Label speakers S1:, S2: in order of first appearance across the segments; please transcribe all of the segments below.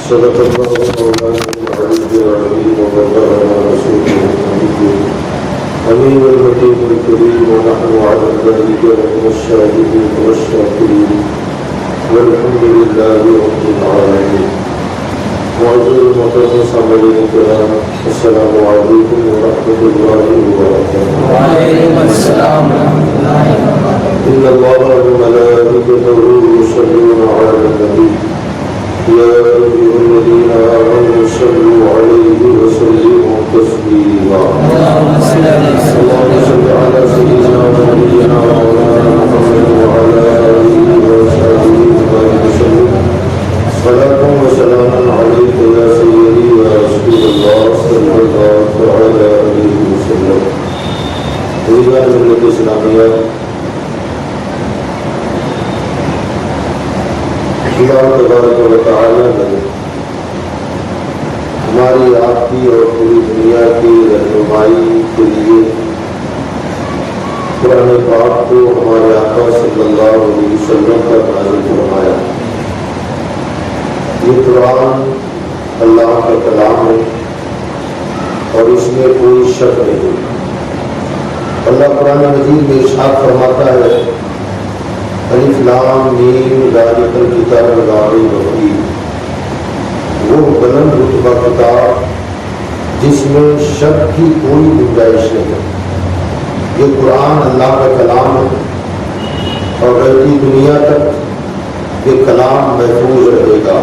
S1: صدق الله مولانا العلي العظيم وبلغنا رسوله النبي امين المتين الكريم ونحن على ذلك من الشاهدين والشاكرين والحمد لله رب العالمين. معزز محترم سامعین کرام، السلام علیکم ورحمۃ اللہ وبرکاتہ.
S2: وعلیکم السلام ورحمۃ اللہ وبرکاتہ.
S1: ان اللہ وملائکتہ یصلون علی النبی یا ایھا الذین آمنوا صلوا علیہ وسلموا تسلیما.
S2: اللهم صل
S1: اللهم صل علی سیدنا ونبینا مولانا محمد وعلی آلہ وصحبہ وسلم. صلاة وسلام علیک یا سیدی یا رسول اللہ صلی اللہ علیہ وسلم. عزیزان ملت اسلامیہ، اللہ تبارک و تعالی نے ہماری آپ کی اور پوری دنیا کی رہنمائی کے لیے قرآن پاک کو ہمارے آقا صلی اللہ علیہ وسلم پر نازل فرمایا. یہ قرآن اللہ کا کلام ہے اور اس میں کوئی شک نہیں. اللہ قرآن مجید میں ارشاد فرماتا ہے الف لام میم ذالک الکتاب لا ریب فیہ. وہ بلند رتبہ کتاب جس میں شک کی کوئی گنجائش نہیں. یہ قرآن اللہ کا کلام ہے اور رہتی دنیا تک یہ کلام محفوظ رہے گا.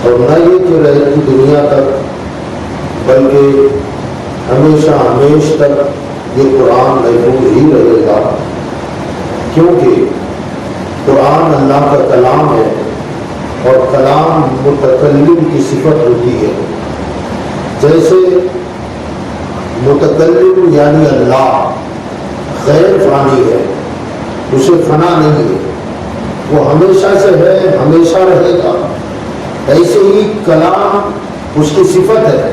S1: اور نہ یہ کہ رہتی دنیا تک بلکہ ہمیشہ ہمیش تک یہ قرآن محفوظ ہی رہے گا، کیونکہ قرآن اللہ کا کلام ہے اور کلام متکلم کی صفت ہوتی ہے. جیسے متکلم یعنی اللہ غیر فانی ہے، اسے فنا نہیں ہے، وہ ہمیشہ سے ہے، ہمیشہ رہے گا. ایسے ہی کلام اس کی صفت ہے.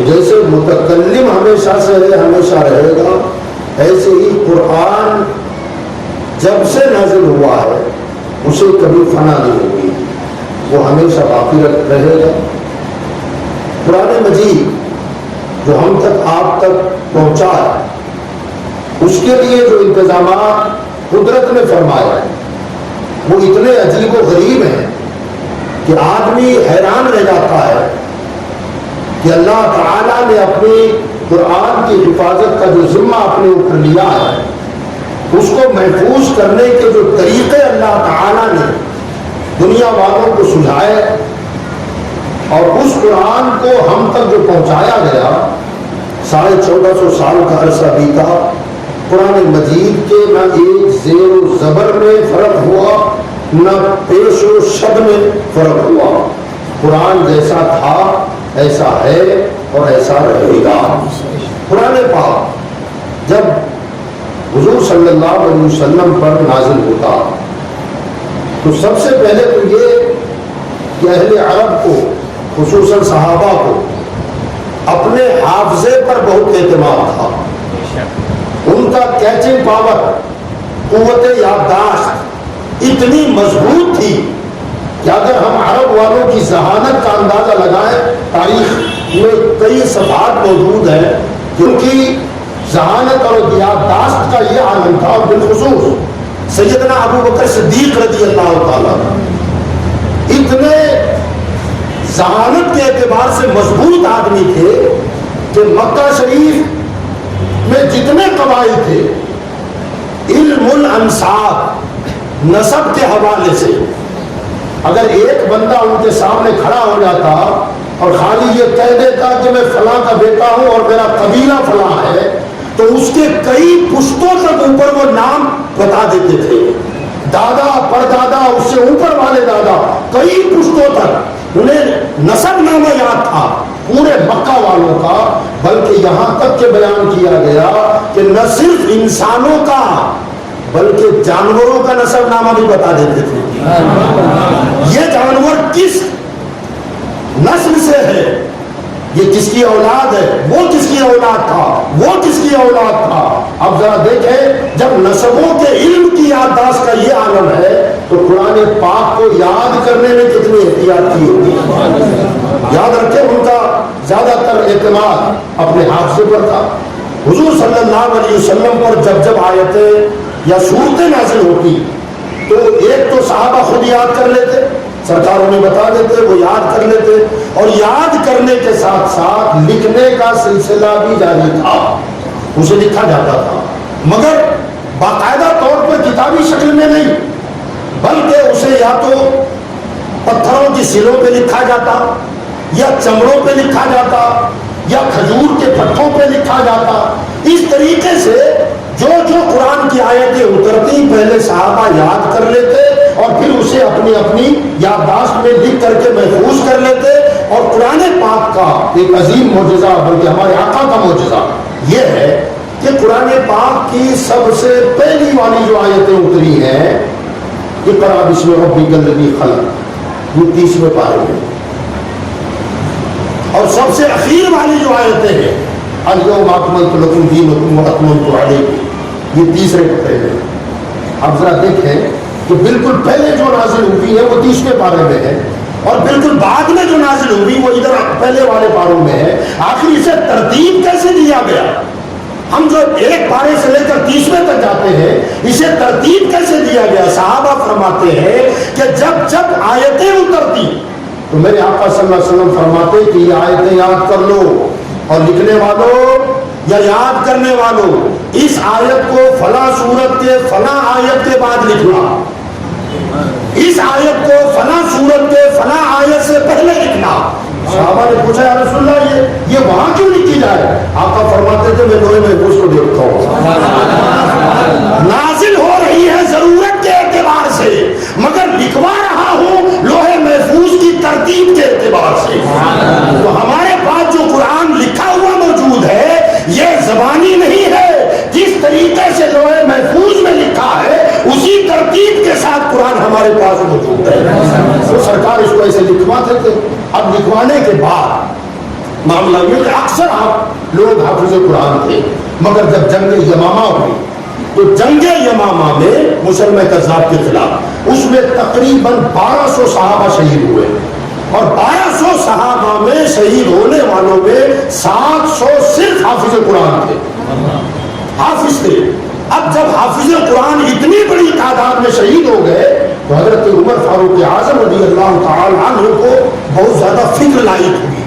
S1: جیسے متکلم ہمیشہ سے ہے، ہمیشہ رہے گا، ایسے ہی قرآن جب سے نازل ہوا ہے اسے کبھی فنا نہیں ہوگی، وہ ہمیشہ باقی رہے گا. قرآن مجید جو ہم تک آپ تک پہنچا ہے، اس کے لیے جو انتظامات قدرت نے فرمایا ہے وہ اتنے عجیب و غریب ہیں کہ آدمی حیران رہ جاتا ہے کہ اللہ تعالیٰ نے اپنی قرآن کی حفاظت کا جو ذمہ اپنے اوپر لیا ہے، اس کو محفوظ کرنے کے جو طریقے اللہ تعالیٰ نے دنیا والوں کو سجھائے اور اس قرآن کو ہم تک جو پہنچایا گیا. 1450 سال کا عرصہ بیتا، قرآن مجید کے نہ ایک زیر و زبر میں فرق ہوا، نہ پیش و شد میں فرق ہوا. قرآن جیسا تھا ایسا ہے اور ایسا رہے گا. قرآن پاک جب حضور صلی اللہ علیہ وسلم پر نازل ہوتا تو سب سے پہلے تو یہ کہ اہل عرب کو، خصوصاً صحابہ کو، اپنے حافظے پر بہت اعتماد تھا. ان کا کیچنگ پاور، قوت یادداشت اتنی مضبوط تھی کہ اگر ہم عرب والوں کی ذہانت کا اندازہ لگائیں، تاریخ میں کئی صفحات موجود ہیں کہ ان کی ذہانت اور یادداشت کا یہ عالم تھا. اور بالخصوص سیدنا ابو بکر صدیق رضی اللہ تعالیٰ اتنے ذہانت کے اعتبار سے مضبوط آدمی تھے کہ مکہ شریف میں جتنے قبائل تھے، علم الانساب، نسب کے حوالے سے اگر ایک بندہ ان کے سامنے کھڑا ہو جاتا اور خالی یہ کہہ دیتا کہ میں فلاں کا بیٹا ہوں اور میرا قبیلہ فلاں ہے، تو اس کے کئی پشتوں تک اوپر وہ نام بتا دیتے تھے. دادا پردادا اس سے اوپر والے دادا کئی پشتوں تک انہیں نسب نامہ یاد تھا پورے مکہ والوں کا، بلکہ یہاں تک کہ بیان کیا گیا کہ نہ صرف انسانوں کا بلکہ جانوروں کا نسب نامہ بھی بتا دیتے تھے. یہ جانور کس نسل سے ہے، یہ کس کی اولاد ہے، وہ کس کی اولاد تھا، وہ کس کی اولاد تھا. اب ذرا دیکھیں جب نسبوں کے علم کی یادداشت کا یہ عالم ہے تو قرآن پاک کو یاد کرنے میں کتنی احتیاط کی ہوگی. یاد رکھیں ان کا زیادہ تر اعتماد اپنے حافظے پر تھا. حضور صلی اللہ علیہ وسلم پر جب جب آیتیں یا صورتیں نازل ہوتی تو ایک تو صحابہ خود یاد کر لیتے، سرکار انہیں بتا دیتے، وہ یاد کر لیتے، اور یاد کرنے کے ساتھ ساتھ لکھنے کا سلسلہ بھی جاری تھا. اسے لکھا جاتا تھا مگر باقاعدہ طور پر کتابی شکل میں نہیں، بلکہ اسے یا تو پتھروں کی سلوں پہ لکھا جاتا یا چمڑوں پہ لکھا جاتا یا کھجور کے پٹھوں پہ لکھا جاتا. اس طریقے سے جو جو قرآن کی آیتیں اترتی پہلے صحابہ یاد کر لیتے اور پھر اسے اپنی اپنی یادداشت میں لکھ کر کے محفوظ کر لیتے. اور قرآن پاک کا ایک عظیم معجزہ بلکہ ہمارے آقا کا معجزہ یہ ہے کہ قرآن پاک کی سب سے پہلی والی جو آیتیں اتری ہیں اقرأ بسم ربک الذی خلق، یہ 30ویں پارے میں، اور سب سے اخیر والی جو آیتیں ہیں الیوم اکملت لکم دینکم واتممت علیکم، یہ 3رے پارے میں. اب ذرا دیکھیں کہ بالکل پہلے جو نازل ہوئی ہے وہ 30ویں پارے میں ہے اور بالکل بعد میں جو نازل ہوئی وہ ادھر پہلے والے پاروں میں ہے. آخر اسے ترتیب کیسے دیا گیا؟ ہم جو ایک پارے سے لے کر 30ویں تک جاتے ہیں اسے ترتیب کیسے دیا گیا؟ صحابہ فرماتے ہیں کہ جب جب آیتیں اترتی تو میرے آقا صلی اللہ علیہ وسلم فرماتے کہ یہ آیتیں یاد کر لو، اور لکھنے والوں یا یاد کرنے والوں اس آیت کو فلاں سورت کے فلاں آیت کے بعد لکھنا، اس آیت کو فلاں سورت کے فلاں آیت سے پہلے لکھنا. صحابہ نے پوچھا یا رسول اللہ یہ وہاں کیوں لکھی جائے؟ آقا فرماتے تھے میں لوہے محفوظ کو دیکھتا ہوں، نازل ہو رہی ہے ضرورت کے اعتبار سے مگر لکھوا رہا ہوں لوہے محفوظ کی ترتیب کے اعتبار سے. تو ہمارے پاس جو قرآن لکھا ہوا موجود ہے یہ زبانی نہیں ہے، جس طریقے سے لوہے محفوظ میں لکھا ہے اسی ترتیب کے ساتھ قرآن ہمارے پاس موجود ہے. تو سرکار اس کو ایسے لکھواتے تھے. اب لکھوانے کے بعد معاملہ یہ کہ اکثر آپ لوگ حافظ قرآن تھے مگر جب جنگ یمامہ ہوئی تو جنگ یمامہ میں مسلمہ کذاب کے خلاف اس میں تقریباً 1200 صحابہ شہید ہوئے اور 1200 صحابہ میں شہید ہونے والوں میں 700 صرف حافظ قرآن تھے، حافظ تھے. اب جب حافظ قرآن اتنی بڑی تعداد میں شہید ہو گئے تو حضرت عمر فاروق اعظم رضی اللہ تعالی عنہ کو بہت زیادہ فکر لاحق ہوئی.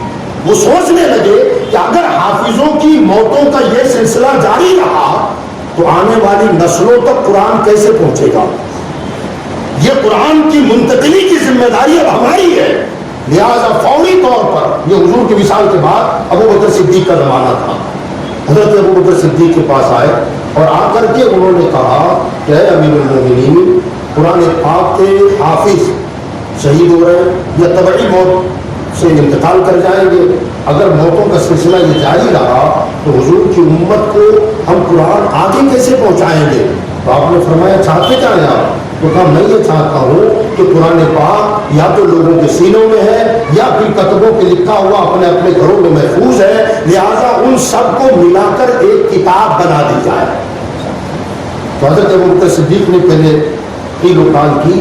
S1: وہ سوچنے لگے کہ اگر حافظوں کی موتوں کا یہ سلسلہ جاری رہا تو آنے والی نسلوں تک قرآن کیسے پہنچے گا؟ یہ قرآن کی منتقلی کی ذمہ داری اب ہماری ہے. لہذا فوری طور پر یہ حضور کی وصال کے بعد ابو بکر صدیق کا زمانہ تھا. حضرت ابو بکر صدیق کے پاس آئے اور آ کر کے انہوں نے کہا کہ اے امیر المومنین، قرآن پاک کے حافظ شہید ہو رہے ہیں یا طبعی موت سے انتقال کر جائیں گے. اگر موتوں کا سلسلہ یہ جاری رہا تو حضور کی امت کو ہم قرآن آگے کیسے پہنچائیں گے؟ تو آپ نے فرمایا چاہتے کیا ہیں آپ؟ تو کہا میں یہ چاہتا ہوں کہ قرآن پاک یا تو لوگوں کے سینوں میں ہے یا پھر کتبوں پہ لکھا ہوا اپنے اپنے گھروں میں محفوظ ہے، لہٰذا ان سب کو ملا کر ایک کتاب بنا دی جائے. تو حضرت ابو بکر صدیق نے پہلے قیل و قال کی،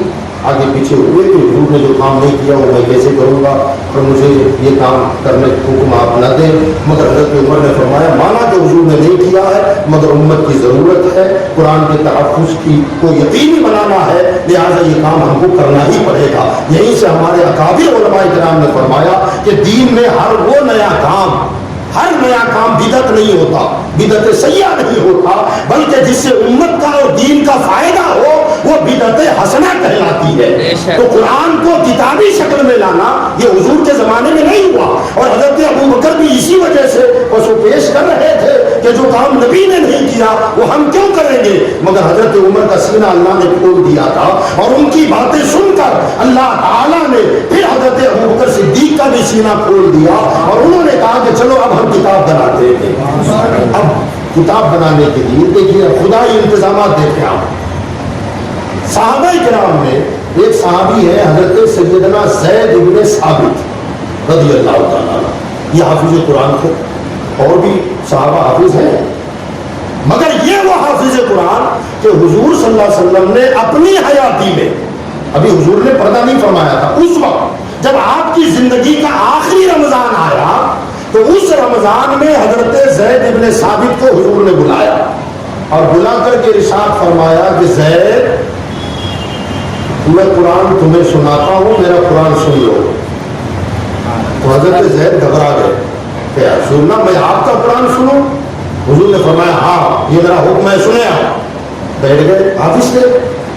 S1: آگے پیچھے ہوئے کہ حضور نے جو کام نہیں کیا وہ میں کیسے کروں گا اور مجھے یہ کام کرنے کا حکم آپ نہ دیں. مگر حضرت عمر نے فرمایا مانا کہ حضور نے نہیں کیا ہے مگر امت کی ضرورت ہے، قرآن کے تحفظ کی کو یقینی بنانا ہے، لہٰذا یہ کام ہم کو کرنا ہی پڑے گا. یہیں سے ہمارے اکابر علماء کرام نے فرمایا کہ دین میں ہر وہ نیا کام بدعت نہیں ہوتا، بدعت سیئہ نہیں ہوتا، بلکہ جس سے امت کا اور دین کا فائدہ ہو وہ بدعت حسنہ کہلاتی ہے. تو قرآن کو کتابی شکل میں لانا یہ حضور کے زمانے میں نہیں ہوا. اور حضرت ابو بکر بکر بھی اسی وجہ سے پسو پیش کر رہے تھے کہ جو کام نبی نے نہیں کیا وہ ہم کیوں کریں گے، مگر حضرت عمر کا سینہ اللہ نے کھول دیا تھا، اور ان کی باتیں سن کر اللہ تعالیٰ نے پھر حضرت ابو بکر صدیق کا بھی سینہ کھول دیا، اور انہوں نے کہا کہ چلو اب ہم کتاب بناتے ہیں۔ اب کتاب بنانے کے لیے دیکھیے خدائی انتظامات دیکھیں آپ، صحابہ کرام میں ایک صحابی ہے حضرت سیدنا زید بن ثابت رضی اللہ تعالیٰ، یہ حافظ قرآن تھے، اور بھی صحابہ حافظ ہیں، مگر یہ وہ حافظ قرآن کہ حضور صلی اللہ علیہ وسلم نے اپنی حیاتی میں، ابھی حضور نے پردہ نہیں فرمایا تھا، اس وقت جب آپ کی زندگی کا آخری رمضان آیا تو اس رمضان میں حضرت زید بن ثابت کو حضور نے بلایا اور بلا کر کے ارشاد فرمایا کہ زید میں قرآن تمہیں سناتا ہوں، میرا قرآن سن لو۔ تو حضرت زید گھبرا گئے کہ رسول اللہ میں آپ کا قرآن سنوں؟ حضور نے فرمایا ہاں یہ میرا حکم ہے، سنے آپ۔ بیٹھ گئے حافظ تھے۔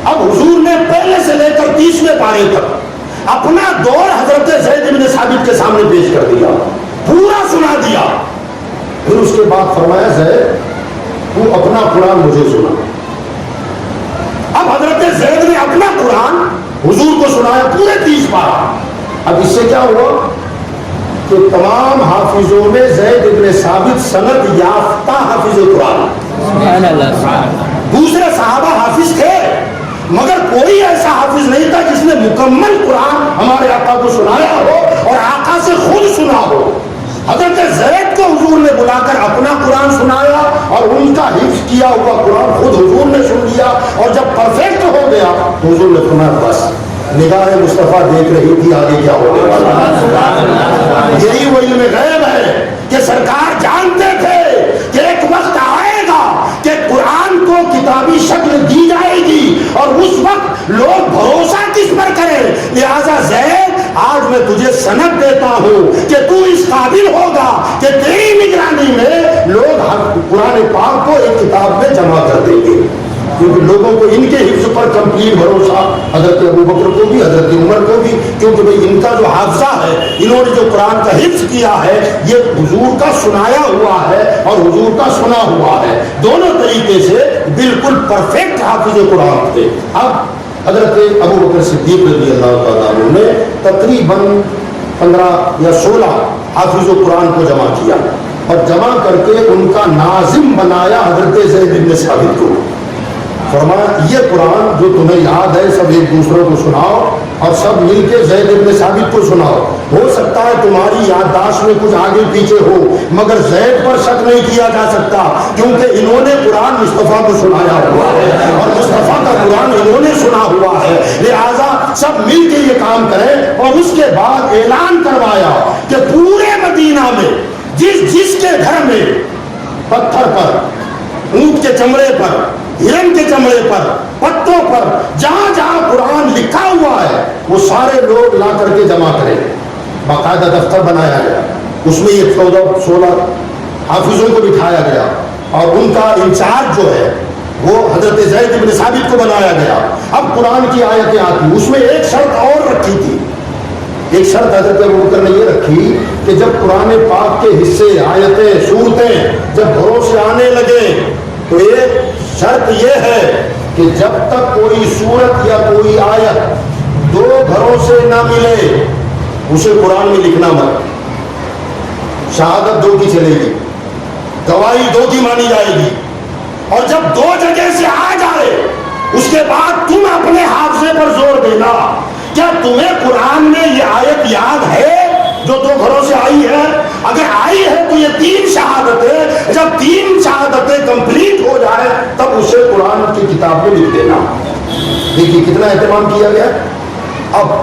S1: اب حضور نے پہلے سے لے کر 30ویں پارے تک اپنا دور حضرت زید بن ثابت کے سامنے پیش کر دیا، پورا سنا دیا۔ پھر اس کے بعد فرمایا زید تو اپنا قرآن مجھے سنا۔ اب حضرت زید نے اپنا قرآن حضور کو سنایا پورے 30 پارہ۔ اب اس سے کیا ہوا کہ تمام حافظوں میں زید بن ثابت سند یافتہ حافظ قرآن، دوسرے صحابہ حافظ تھے مگر کوئی ایسا حافظ نہیں تھا جس نے مکمل قرآن ہمارے آقا کو سنایا ہو اور آقا سے خود سنا ہو۔ حضرت زید کو حضور نے بلا کر اپنا قرآن سنایا اور ان کا حفظ کیا ہوا قرآن خود حضور نے سن لیا، اور جب پرفیکٹ ہو گیا تو حضور نے فرمایا بس نگاہ مصطفیٰ دیکھ رہی تھی آگے کیا ہونے والا۔ یہی وہ علم غیب ہے کہ سرکار جانتے تھے کہ ایک وقت آئے گا کہ قرآن کو کتابی شکل دی جائے گی اور اس وقت لوگ بھروسہ کس پر کریں، لہذا زید آج میں تجھے سند دیتا ہوں کہ تو اس قابل ہوگا کہ تیری نگرانی میں لوگ قرآن پاک کو ایک کتاب میں جمع کر دیں گے، کیونکہ لوگوں کو ان کے حفظ پر کمپلیٹ بھروسہ، حضرت ابو بکر کو بھی حضرت عمر کو بھی، کیونکہ بھئی ان کا جو حافظہ ہے، انہوں نے جو قرآن کا حفظ کیا ہے یہ حضور کا سنایا ہوا ہے اور حضور کا سنا ہوا ہے، دونوں طریقے سے بالکل پرفیکٹ حافظ قرآن تھے۔ اب حضرت ابو بکر صدیق رضی اللہ تعالیٰ عنہ نے تقریباً 15 یا 16 حافظ قرآن کو جمع کیا اور جمع کر کے ان کا ناظم بنایا حضرت زید بن ثابت کو۔ فرمایا یہ قرآن جو تمہیں یاد ہے سب ایک دوسروں کو سناؤ اور سب مل کے زید بن ثابت کو سناؤ، ہو سکتا ہے تمہاری یادداشت میں کچھ آگے پیچھے ہو مگر زید پر شک نہیں کیا جا سکتا کیونکہ انہوں نے قرآن مصطفیٰ کو سنایا ہوا ہے اور مصطفیٰ کا قرآن انہوں نے سنا ہوا ہے، لہٰذا سب مل کے یہ کام کریں۔ اور اس کے بعد اعلان کروایا کہ پورے مدینہ میں جس کے گھر میں پتھر پر، اونٹ کے چمڑے پر، ہرن کے چمڑے پر، پتوں پر، جہاں جہاں قرآن لکھا ہوا ہے وہ سارے لوگ لا کر کے جمع کریں۔ باقاعدہ دفتر بنایا گیا، اس میں یہ 16 حافظوں کو بٹھایا گیا اور ان کا انچارج جو ہے وہ حضرت زید بن ثابت کو بنایا گیا۔ اب قرآن کی آیتیں آتی، اس میں ایک شرط اور رکھی تھی، ایک شرط حضرت ابو بکر نے یہ رکھی کہ جب قرآن پاک کے حصے، آیتیں، سورتیں جب گھروں سے آنے لگے تو ایک شرط یہ ہے کہ جب تک کوئی سورت یا کوئی آیت 2 گھروں سے نہ ملے اسے قرآن میں لکھنا مت۔ شہادت 2 کی چلے گی، گواہی 2 کی مانی جائے گی، اور جب 2 جگہ سے آ جائے اس کے بعد تم اپنے حافظے پر زور دینا۔ کیا تمہیں قرآن میں یہ آیت یاد ہے جو 2 گھروں سے آئی ہے؟ اگر آئی ہے تو یہ 3 شہادتیں، جب 3 شہادتیں کمپلیٹ ہو جائے تب اسے قرآن کی کتاب میں لکھ دینا۔ دیکھیے کتنا اہتمام کیا گیا۔ اب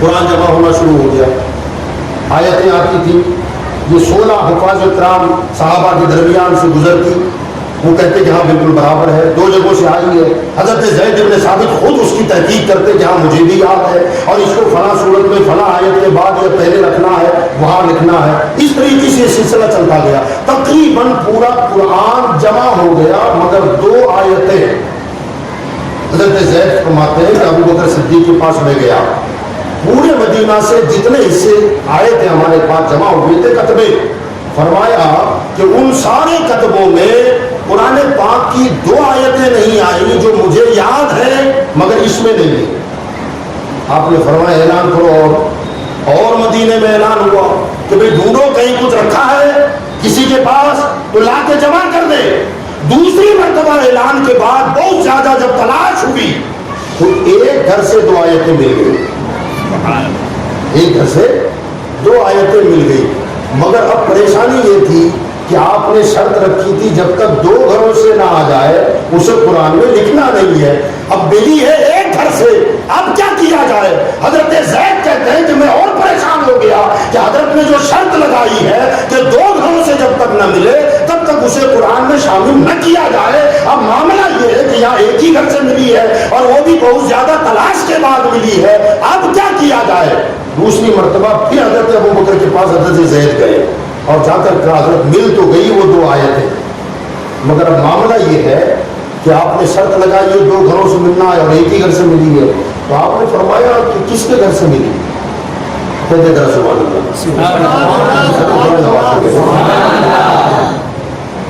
S1: قرآن جمع ہونا شروع ہو گیا، آیتیں آتی تھی، یہ 16 حفاظ کرام صحابہ کے درمیان سے گزرتی، وہ کہتے کہ ہاں بالکل برابر ہے، 2 جگہوں سے آئی ہے۔ حضرت زید بن ثابت خود اس کی تحقیق کرتے کہ ہاں مجھے بھی یاد ہے اور اس کو فلاں صورت میں فلاں آیت کے بعد یہ پہلے رکھنا ہے، وہاں لکھنا ہے۔ اس طریقے سے سلسلہ چلتا گیا، تقریباً پورا قرآن جمع ہو گیا مگر 2 آیتیں۔ حضرت زید فرماتے ہیں کہ ابو بکر صدیق کے پاس میں گیا پورے مدینہ سے جتنے حصے آئے تھے ہمارے پاس جمع ہوئے تھے کتبے، فرمایا کہ ان سارے کتبوں میں قرآن پاک کی 2 آیتیں نہیں آئی جو مجھے یاد ہے مگر اس میں نہیں ہے۔ آپ نے فرمایا اعلان کرو، اور مدینے میں اعلان ہوا کہ بھئی ڈھونڈو کہیں کچھ رکھا ہے کسی کے پاس تو لا کے جمع کر دے۔ دوسری مرتبہ اعلان کے بعد بہت زیادہ جب تلاش ہوئی تو ایک گھر سے 2 آیتیں مل گئی، ایک گھر سے 2 آیتیں مل گئی، مگر اب پریشانی یہ تھی کہ آپ نے شرط رکھی تھی جب تک 2 گھروں سے نہ آ جائے اسے قرآن میں لکھنا نہیں ہے۔ اب ملی ہے ایک گھر سے، اب کیا کیا جائے؟ حضرت زید کہتے ہیں کہ میں اور پریشان ہو گیا کہ حضرت نے جو شرط لگائی ہے کہ 2 گھروں سے جب تک نہ ملے تب تک اسے قرآن میں شامل نہ کیا جائے۔ اب معاملہ یہ ہے کہ یہاں ایک ہی گھر سے ملی ہے اور وہ بھی بہت زیادہ تلاش کے بعد ملی ہے، اب کیا کیا جائے؟ دوسری مرتبہ پھر حضرت ابوبکر کے پاس حضرت زید گئے اور جا کر حضرت مل تو گئی وہ 2 آیتیں، مگر اب معاملہ یہ ہے کہ آپ نے شرط لگائی ہے 2 گھروں سے ملنا ہے اور ایک ہی گھر سے ملی ہے، تو آپ نے فرمایا کہ کس کے گھر سے ملی؟ کہتے ذرا سبحان اللہ۔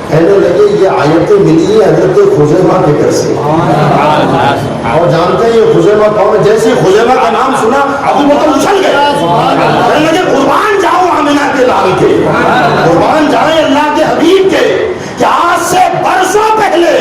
S1: کہنے لگے یہ آیتیں ملی ہے حضرت خزیمہ کے گھر سے، اور جانتے ہیں یہ خزیمہ کون ہے؟ جیسے خزیمہ کا نام سنا ابو بکر اچھل گئے، کہنے لگے قربان جاؤ آمنہ کے لال کے، قربان جائیں اللہ کے حبیب کے، کہ آج سے برسوں پہلے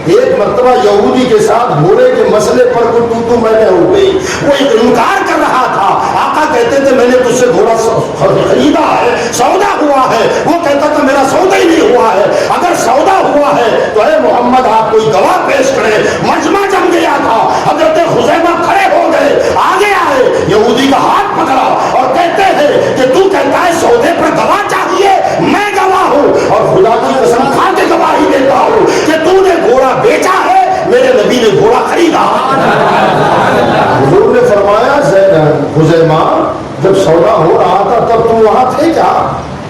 S1: ایک مرتبہ یہودی کے ساتھ گھوڑے کے مسئلے پر کوئی تو میں نے ہو گئی، وہ ایک انکار کر رہا تھا، آقا کہتے تھے میں نے تجھ سے گھوڑا خریدا ہے، سودا ہوا ہے، وہ کہتا تھا میرا سودا ہی نہیں ہوا ہے، اگر سودا ہوا ہے تو اے محمد آپ کوئی گواہ پیش کریں۔ مجمع جم گیا تھا، حضرت خزیمہ کھڑے ہو گئے، آگے آئے، یہودی کا ہاتھ پکڑا اور کہتے ہیں کہ تو کہتا ہے سودے پر گواہ چاہیے، میں گواہ ہوں اور خدا کی قسم کھا کے گواہی دیتا ہوں کہ تو نے گھوڑا بیچا ہے، میرے نبی نے گھوڑا خریدا۔ حضور نے فرمایا خزیمہ جب سودا ہو رہا تھا تب تم وہاں تھے کیا؟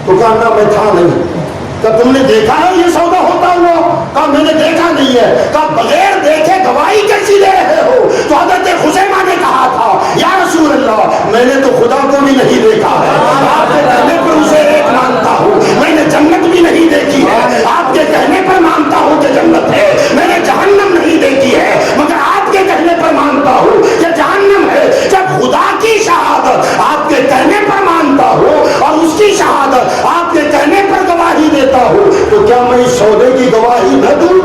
S1: تو کہا نہ میں تھا نہیں۔ کہا تم نے دیکھا ہے یہ سودا ہوتا ہوا؟ کہا میں نے دیکھا نہیں ہے۔ کہا بغیر دیکھے گواہی کیسی دے رہے ہو؟ تو حضرت خزیمہ نے کہا تھا یا رسول اللہ میں نے تو خدا کو بھی نہیں دیکھا ہے، آپ کے کہنے پر اسے ایک مانتا ہوں، میں نے جنت بھی نہیں دیکھی ہے، آپ کے کہنے پر مانتا ہوں کہ جنت ہے، میں نے جہنم نہیں دیکھی ہے مگر آپ کے کہنے پر مانتا ہوں کہ جہنم ہے۔ جب خدا کی شہادت آپ کے کہنے پر مانتا ہوں اور اس کی شہادت آپ کے کہنے پر گواہی دیتا ہوں تو کیا میں اس سودے کی گواہی نہ دوں؟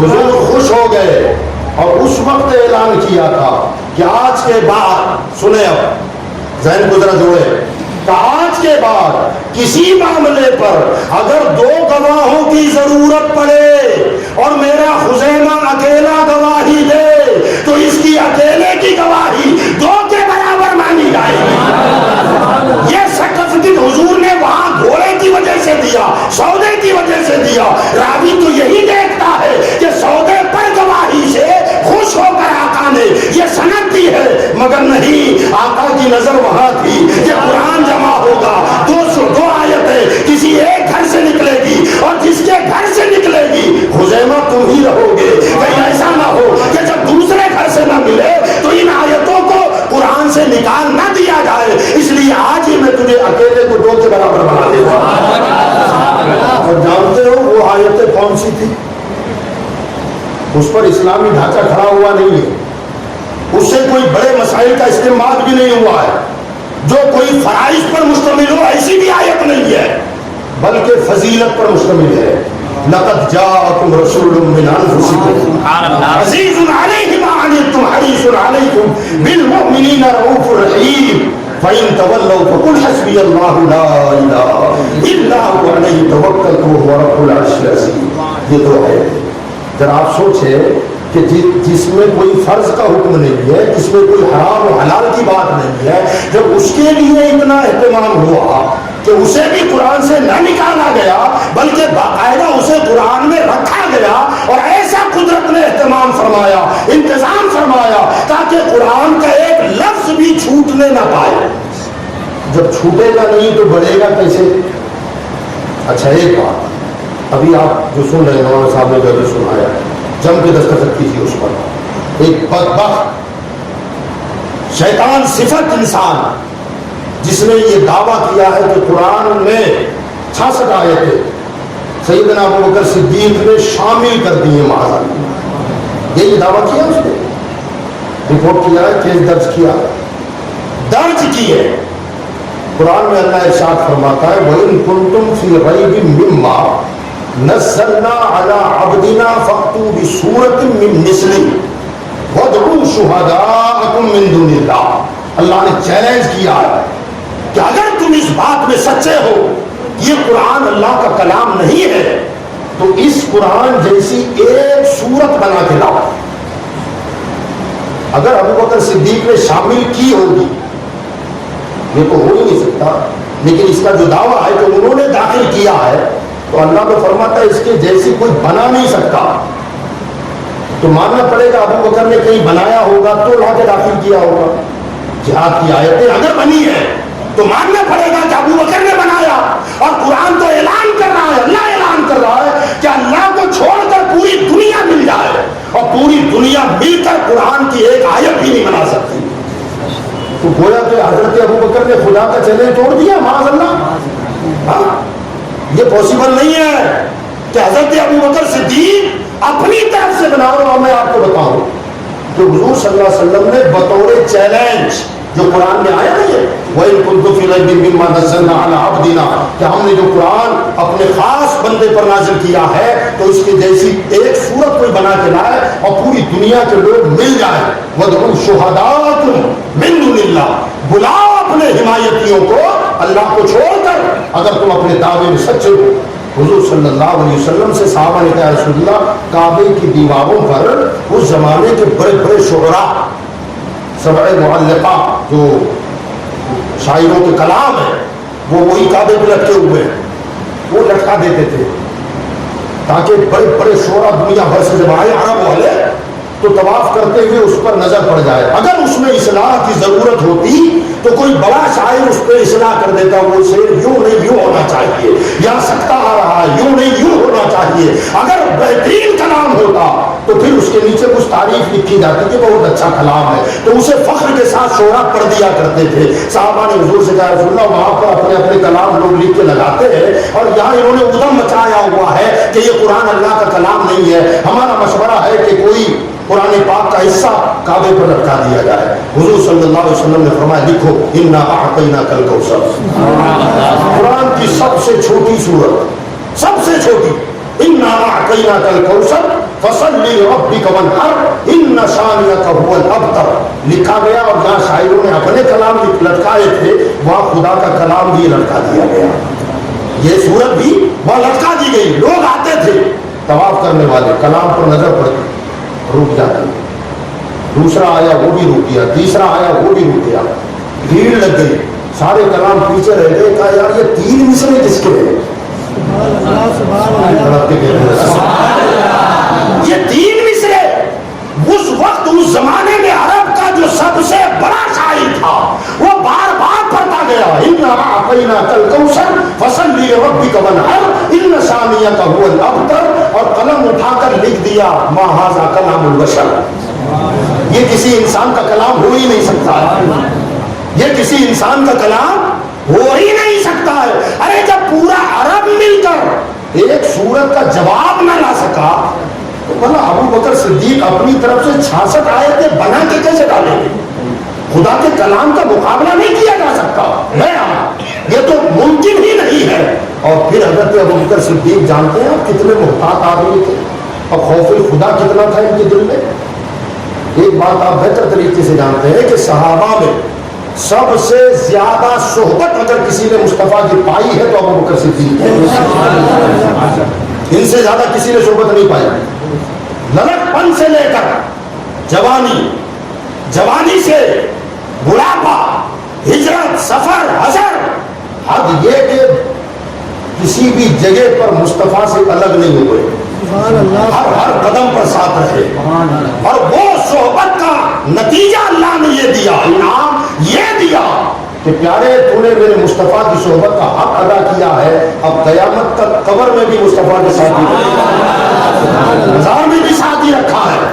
S1: حضور خوش ہو گئے اور اس وقت اعلان کیا تھا کہ آج کے بعد سنیں، اب ذہن کو ذرا جوڑے، کہ آج کے بعد کسی معاملے پر اگر 2 گواہوں کی ضرورت پڑے اور میرا خزیمہ اکیلا گواہی دے تو اس کی اکیلے کی گواہی 2 کے برابر مانی جائے گی۔ یہ سرٹیفکیٹ حضور نے وہاں گھوڑے کی وجہ سے دیا، سودے کی وجہ سے دیا۔ راوی تو یہی دیکھتا ہے کہ سودے پر گواہی سے خوش ہو کر آقا نے یہ سند دی ہے، مگر نہیں، آقا کی نظر وہاں تھی کہ قرآن جمع ہوگا، 2 آیتیں کسی ایک گھر سے نکلے گی اور جس کے گھر سے نکلے گی خزیمہ تم ہی رہو گے۔ کہیں ایسا نہ ہو کہ جب دوسرے گھر سے نہ ملے تو ان آیتوں کو قرآن سے نکال نہ دیا جائے، اس لیے آج ہی میں تجھے اکیلے کو 2 کے برابر بنا دیتا ہوں۔ اور جانتے ہو وہ آیتیں کون سی تھی؟ اس پر اسلامی ڈھانچہ کھڑا ہوا نہیں ہے، اس سے کوئی بڑے مسائل کا استعمال بھی نہیں ہوا ہے، جو کوئی فرائض پر مشتمل ہو ایسی بھی آیت نہیں ہے، بلکہ فضیلت پر مشتمل ہے۔ لقد جاءکم رسول من انفسکم عزیز علیہ ما عنتم حریص علیکم بالمؤمنین رؤوف رحیم فإن تولوا فقل حسبی اللہ لا الہ الا هو علیہ توکلت وهو رب العرش العظیم۔ یہ 2 ہے۔ ذرا آپ سوچیں کہ جس میں کوئی فرض کا حکم نہیں ہے، جس میں کوئی حرام و حلال کی بات نہیں ہے، جب اس کے لیے اتنا اہتمام ہوا کہ اسے بھی قرآن سے نہ نکالا گیا بلکہ باقاعدہ اسے قرآن میں رکھا گیا اور ایسا قدرت نے اہتمام فرمایا، انتظام فرمایا تاکہ قرآن کا ایک لفظ بھی چھوٹنے نہ پائے۔ جب چھوٹے گا نہیں تو بڑھے گا کیسے؟ اچھا ایک بات ابھی آپ جو سن رہے ہیں، مولانا صاحب نے جو سنایا جم کے دستخط کیجیے اس پر۔ ایک بدبخت شیطان صفت انسان جس نے یہ دعویٰ کیا ہے کہ قرآن میں 66 آیتیں سیدنا ابوبکر صدیق نے شامل کر دی ہیں معاذ اللہ، یہی دعویٰ کیا اس نے، رپورٹ کیا ہے، کیس درج کی ہے۔ قرآن میں اللہ ارشاد فرماتا ہے وَإِن كُنتُمْ فِي رَيْبٍ مِّمَّا نَزَّلْنَا عَلَىٰ عَبْدِنَا فَأْتُوا بِسُورَةٍ مِّن مِّثْلِهِ وَادْعُوا شُهَدَاءَكُم مِّن دُونِ اللَّهِ۔ اللہ نے چیلنج کیا ہے کہ اگر تم اس بات میں سچے ہو یہ قرآن اللہ کا کلام نہیں ہے تو اس قرآن جیسی ایک سورت بنا کے لاؤ۔ اگر ابوبکر صدیق نے شامل کی ہوگی یہ تو ہو ہی نہیں سکتا، لیکن اس کا جو دعویٰ ہے کہ انہوں نے داخل کیا ہے تو اللہ تو فرماتا ہے اس کے جیسی کوئی بنا نہیں سکتا، تو ماننا پڑے گا ابوبکر نے کہیں بنایا ہوگا تو لا کے داخل کیا ہوگا۔ جہاد کی آیتیں اگر بنی ہے تو ماننا پڑے گا کہ ابوبکر نے بنایا، اور قرآن تو اعلان کر رہا ہے، اللہ اعلان کر رہا ہے کہ اللہ کو چھوڑ کر پوری دنیا مل جائے اور پوری دنیا مل کر قرآن کی ایک آیت بھی نہیں بنا سکتی، تو گویا کہ حضرت ابوبکر نے خدا کا چیلنج توڑ دیا معاذ اللہ۔ ہاں یہ پاسبل نہیں ہے کہ حضرت ابوبکر صدیق اپنی طرف سے بناؤ، اور میں آپ کو بتاؤں کہ حضور صلی اللہ علیہ وسلم نے بطور چیلنج جو قرآن میں آیا نہیں ہے وَإِن كُنتُمْ فِي رَيْبٍ مِّمَّا نَزَّلْنَا عَلَىٰ عَبْدِنَا، کہ ہم نے جو قرآن اپنے خاص بندے پر نازل کیا ہے تو اس کے جیسی ایک سورت کوئی بنا کے لائے اور پوری دنیا کے لوگ مل جائیں۔ وَادْعُوا شُهَدَاءَكُم مِّن دُونِ اللَّهِ، بلاؤ اپنے حمایتیوں کو اللہ کو چھوڑ کر اگر تم اپنے دعوے میں سچے ہو۔ حضور صلی اللہ علیہ وسلم سے صحابہ نے کہا رسول اللہ کعبے کی دیواروں پر اس زمانے کے بڑے بڑے شعراء، سبع معلقہ جو شاعروں کے کلام ہیں وہ وہی کعبے پہ لٹکے ہوئے ہیں، وہ لٹکا دیتے تھے تاکہ بڑے بڑے شعراء دنیا بھر سے جب آئے عرب والے تو طواف کرتے ہوئے اس پر نظر پڑ جائے، اگر اس میں اصلاح کی ضرورت ہوتی تو کوئی بڑا شاعر اس پہ اصلاح کر دیتا، وہ شعر یوں نہیں یوں ہونا چاہیے، یا سکتا آ رہا ہے یوں نہیں یوں ہونا چاہیے، اگر بہترین کلام ہوتا تو پھر اس کے نیچے کچھ تعریف لکھی جاتی کہ بہت اچھا کلام ہے، تو اسے فخر کے ساتھ شعراء پڑھ دیا کرتے تھے۔ صحابہ نے حضور سے کہا رسول اللہ وہاں پر اپنے اپنے کلام لوگ لکھ کے لگاتے ہیں اور یہاں انہوں نے ادھم مچایا ہوا ہے کہ یہ قرآن اللہ کا کلام نہیں ہے، ہمارا مشورہ ہے کہ کوئی قرآن پاک کا حصہ کعبے پر لٹکا دیا جائے۔ حضور صلی اللہ علیہ وسلم نے فرمایا لکھو انا اعطیناک الکوثر، قرآن کی سب سے چھوٹی سورت، سب سے چھوٹی، انا اعطیناک الکوثر فصل لربک وانحر ان شانئک هو الابتر، لکھا گیا، اور جہاں شاعروں نے اپنے کلام لٹکائے تھے وہاں خدا کا کلام بھی لٹکا دیا گیا، یہ سورت بھی وہاں لٹکا دی گئی۔ لوگ آتے تھے طواف کرنے والے، کلام پر نظر پڑتی رک جاتی، دوسرا آیا وہ بھی رک گیا، تیسرا آیا وہ بھی رک گیا، بھیڑ لگ گئی، سارے کلام پیچھے رہ گئے، کہا یار یہ 3 مصرے کس کے ہیں؟ یہ 3 مصرے اس وقت اس زمانے میں عرب کا جو سب سے بڑا شاعر تھا وہ بار بار پڑھتا گیا، انا اعطیناک الکوثر فصل لربک وانحر ان شانئک هو الابتر، اور قلم اٹھا کر لکھ دیا ما ھذا کلام البشر، یہ کسی انسان کا کلام ہو ہی نہیں سکتا ہے، یہ کسی انسان کا کلام ہو ہی نہیں سکتا ہے۔ ارے جب پورا عرب مل کر ایک سورت کا جواب نہ لا سکا تو بھلا ابوبکر صدیق اپنی طرف سے 66 آیتیں بنا کے کیسے ڈالیں گے؟ خدا کے کلام کا مقابلہ نہیں کیا جا سکتا، یہ تو ممکن ہی نہیں ہے۔ اور پھر حضرت ابوبکر صدیق جانتے ہیں کتنے محتاط آدمی تھے اور خوف خدا کتنا تھا ان کے دل میں۔ ایک بات آپ بہتر طریقے سے جانتے ہیں کہ صحابہ میں سب سے زیادہ صحبت اگر کسی نے مصطفیٰ کی پائی ہے تو ابوبکر صدیق ہے، ان سے زیادہ کسی نے صحبت نہیں پائی۔ لڑک پن سے لے کر جوانی، جوانی سے بڑھاپا، ہجرت، سفر، حضر، حد یہ کہ کسی بھی جگہ پر مصطفیٰ سے الگ نہیں ہوئے، ہر قدم پر ساتھ رہے، اور وہ صحبت کا نتیجہ اللہ نے یہ دیا، انعام یہ دیا کہ پیارے تو نے میرے مصطفیٰ کی صحبت کا حق ادا کیا ہے، اب قیامت تک قبر میں بھی مصطفیٰ کے ساتھ ہی مزار میں بھی ساتھ ہی رکھا ہے،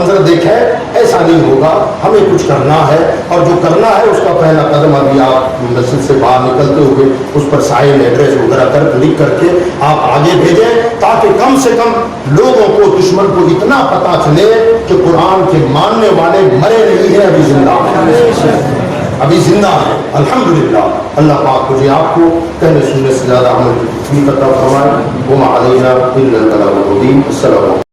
S1: منظر دیکھے، ایسا نہیں ہوگا. ہمیں کچھ کرنا ہے، اور جو کرنا ہے اس کا پہلا قدم ابھی آپ مسجد سے باہر نکلتے ہوئے اس پر سائن ایڈریس وغیرہ لکھ کر کے آپ آگے بھیجیں، تاکہ کم سے کم لوگوں کو، دشمن کو اتنا پتا چلے کہ قرآن کے ماننے والے مرے نہیں ہیں، ابھی زندہ ہیں، ابھی زندہ ہے. الحمدللہ. اللہ پاک مجھے آپ کو کہنے سننے سے زیادہ عمل کی توفیق عطا فرمائے. وما علینا الا البلاغ المبین. السلام علیکم.